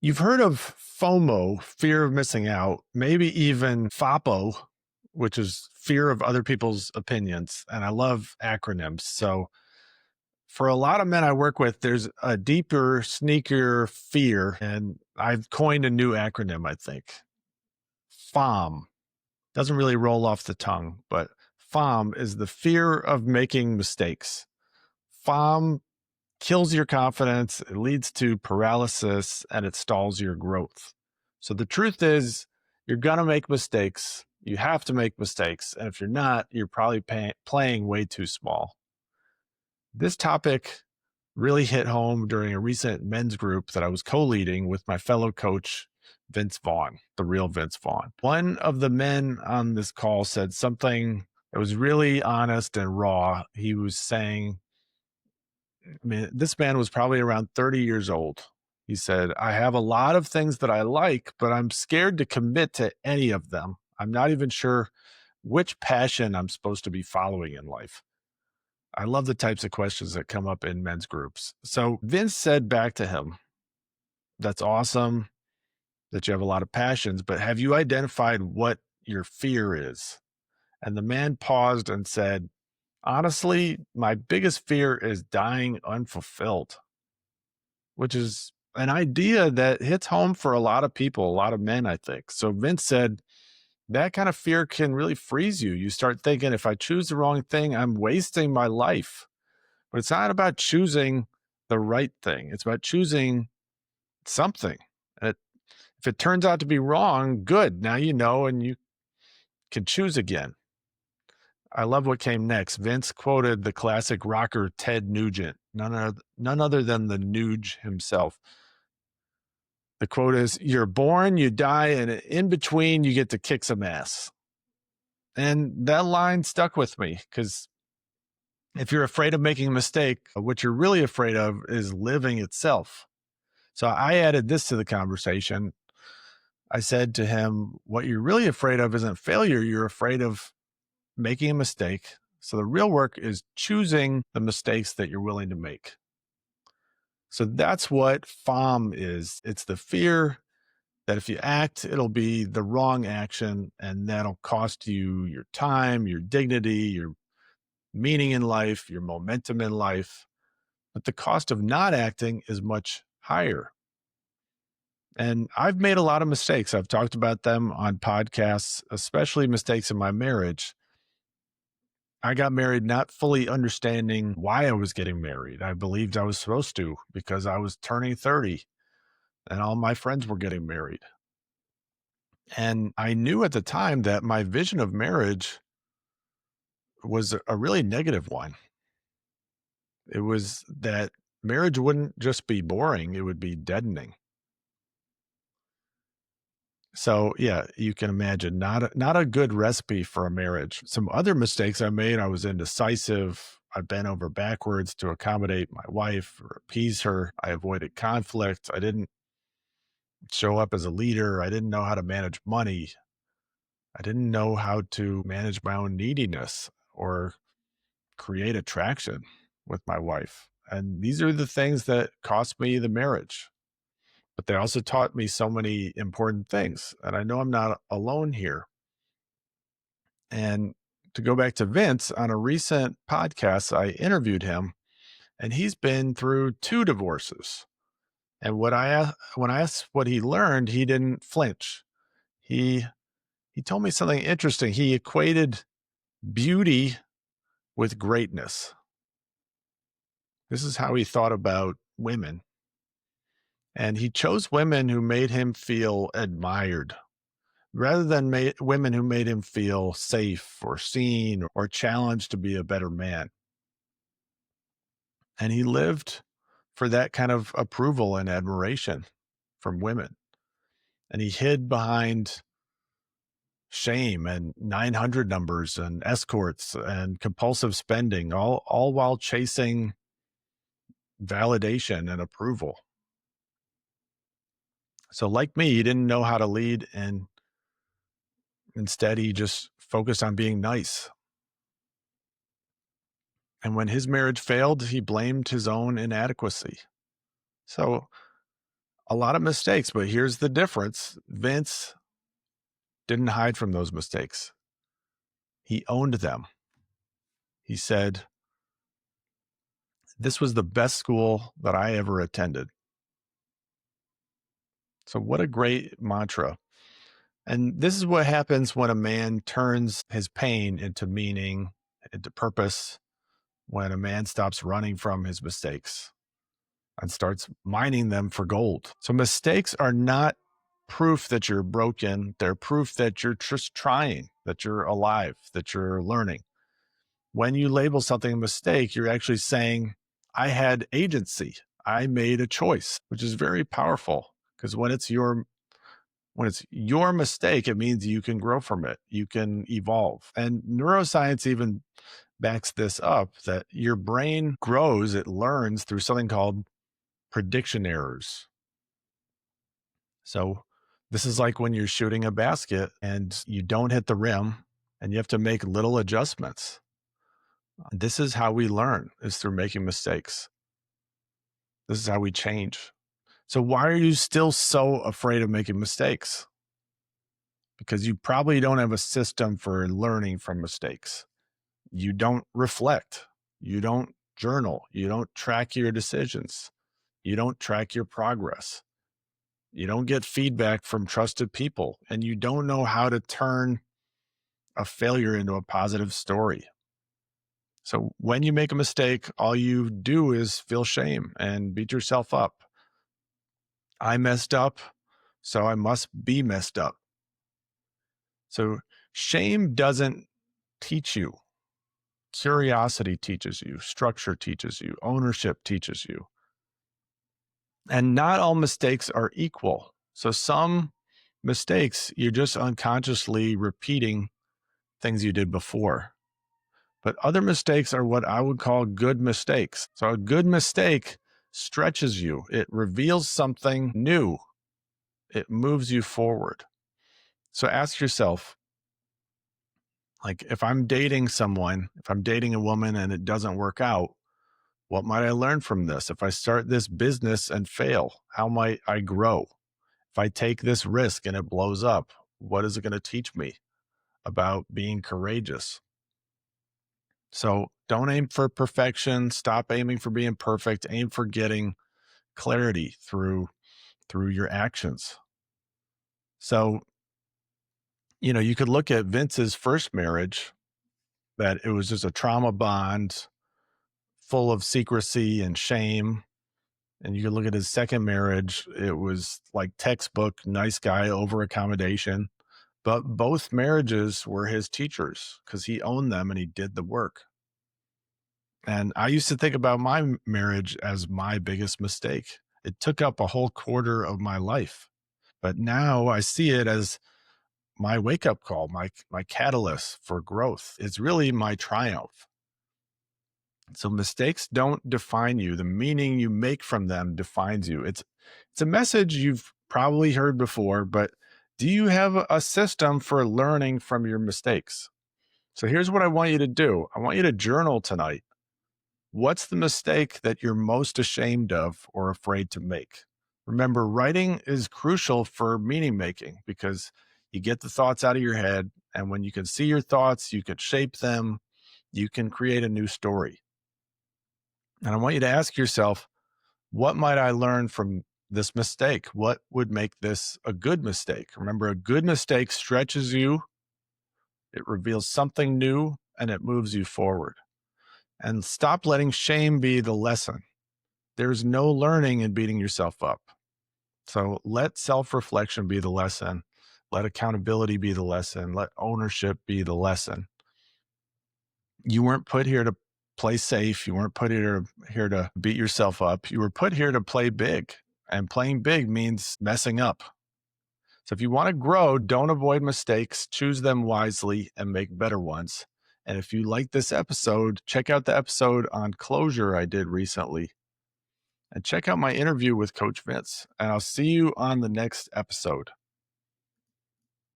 You've heard of FOMO, fear of missing out, maybe even FOPO, which is fear of other people's opinions. And I love acronyms. So for a lot of men I work with, there's a deeper, sneakier fear. And I've coined a new acronym, I think. FOMM. Doesn't really roll off the tongue, but FOMM is the fear of making mistakes. FOMM kills your confidence, it leads to paralysis, and it stalls your growth. So the truth is, you're going to make mistakes. You have to make mistakes. And if you're not, you're probably playing way too small. This topic really hit home during a recent men's group that I was co-leading with my fellow coach, Vince Vaughan, the real Vince Vaughan. One of the men on this call said something that was really honest and raw. He was saying, this man was probably around 30 years old. He said, I have a lot of things that I like, but I'm scared to commit to any of them. I'm not even sure which passion I'm supposed to be following in life. I love the types of questions that come up in men's groups. So Vince said back to him, that's awesome that you have a lot of passions, but have you identified what your fear is? And the man paused and said, honestly, my biggest fear is dying unfulfilled, which is an idea that hits home for a lot of people, a lot of men, I think. So Vince said, that kind of fear can really freeze you. You start thinking, if I choose the wrong thing, I'm wasting my life. But it's not about choosing the right thing. It's about choosing something. If it turns out to be wrong, good. Now you know, and you can choose again. I love what came next. Vince quoted the classic rocker Ted Nugent, none other than the Nuge himself. The quote is, you're born, you die, and in between, you get to kick some ass. And that line stuck with me because if you're afraid of making a mistake, what you're really afraid of is living itself. So I added this to the conversation. I said to him, what you're really afraid of isn't failure. You're afraid of making a mistake. So the real work is choosing the mistakes that you're willing to make. So that's what FOMM is. It's the fear that if you act, it'll be the wrong action, and that'll cost you your time, your dignity, your meaning in life, your momentum in life. But the cost of not acting is much higher. And I've made a lot of mistakes. I've talked about them on podcasts, especially mistakes in my marriage. I got married not fully understanding why I was getting married. I believed I was supposed to because I was turning 30 and all my friends were getting married. And I knew at the time that my vision of marriage was a really negative one. It was that marriage wouldn't just be boring, it would be deadening. So yeah, you can imagine not a good recipe for a marriage. Some other mistakes I made, I was indecisive. I bent over backwards to accommodate my wife or appease her. I avoided conflict. I didn't show up as a leader. I didn't know how to manage money. I didn't know how to manage my own neediness or create attraction with my wife. And these are the things that cost me the marriage. But they also taught me so many important things. And I know I'm not alone here. And to go back to Vince, on a recent podcast, I interviewed him, and he's been through 2 divorces. And when I asked what he learned, he didn't flinch. He told me something interesting. He equated beauty with greatness. This is how he thought about women. And he chose women who made him feel admired rather than women who made him feel safe or seen or challenged to be a better man. And he lived for that kind of approval and admiration from women. And he hid behind shame and 900 numbers and escorts and compulsive spending, all while chasing validation and approval. So like me, he didn't know how to lead, and instead he just focused on being nice. And when his marriage failed, he blamed his own inadequacy. So a lot of mistakes, but here's the difference. Vince didn't hide from those mistakes. He owned them. He said, "This was the best school that I ever attended." So what a great mantra. And this is what happens when a man turns his pain into meaning, into purpose, when a man stops running from his mistakes and starts mining them for gold. So mistakes are not proof that you're broken. They're proof that you're just trying, that you're alive, that you're learning. When you label something a mistake, you're actually saying, I had agency. I made a choice, which is very powerful, because when it's your mistake, it means you can grow from it. You can evolve. And neuroscience even backs this up, that your brain grows, it learns through something called prediction errors. So this is like when you're shooting a basket and you don't hit the rim and you have to make little adjustments. This is how we learn, is through making mistakes. This is how we change. So why are you still so afraid of making mistakes? Because you probably don't have a system for learning from mistakes. You don't reflect. You don't journal. You don't track your decisions. You don't track your progress. You don't get feedback from trusted people, and you don't know how to turn a failure into a positive story. So when you make a mistake, all you do is feel shame and beat yourself up. I messed up, so I must be messed up. So shame doesn't teach you. Curiosity teaches you. Structure teaches you. Ownership teaches you. And not all mistakes are equal. So some mistakes, you're just unconsciously repeating things you did before. But other mistakes are what I would call good mistakes. So a good mistake stretches you. It reveals something new. It moves you forward. So ask yourself, like, if I'm dating someone, if I'm dating a woman and it doesn't work out, what might I learn from this? If I start this business and fail, how might I grow? If I take this risk and it blows up, what is it going to teach me about being courageous? So don't aim for perfection. Stop aiming for being perfect. Aim for getting clarity through your actions. So, you could look at Vince's first marriage, that it was just a trauma bond full of secrecy and shame. And you could look at his second marriage, it was like textbook, nice guy over accommodation. But both marriages were his teachers because he owned them and he did the work. And I used to think about my marriage as my biggest mistake. It took up a whole quarter of my life. But now I see it as my wake-up call, my catalyst for growth. It's really my triumph. So mistakes don't define you. The meaning you make from them defines you. It's a message you've probably heard before, but do you have a system for learning from your mistakes? So here's what I want you to do. I want you to journal tonight. What's the mistake that you're most ashamed of or afraid to make? Remember, writing is crucial for meaning making, because you get the thoughts out of your head. And when you can see your thoughts, you can shape them. You can create a new story. And I want you to ask yourself, what might I learn from this mistake? What would make this a good mistake? Remember, a good mistake stretches you, it reveals something new, and it moves you forward. And stop letting shame be the lesson. There's no learning in beating yourself up. So let self-reflection be the lesson. Let accountability be the lesson. Let ownership be the lesson. You weren't put here to play safe. You weren't put here to beat yourself up. You were put here to play big. And playing big means messing up. So if you want to grow, don't avoid mistakes. Choose them wisely and make better ones. And if you like this episode, check out the episode on closure I did recently. And check out my interview with Coach Vince. And I'll see you on the next episode.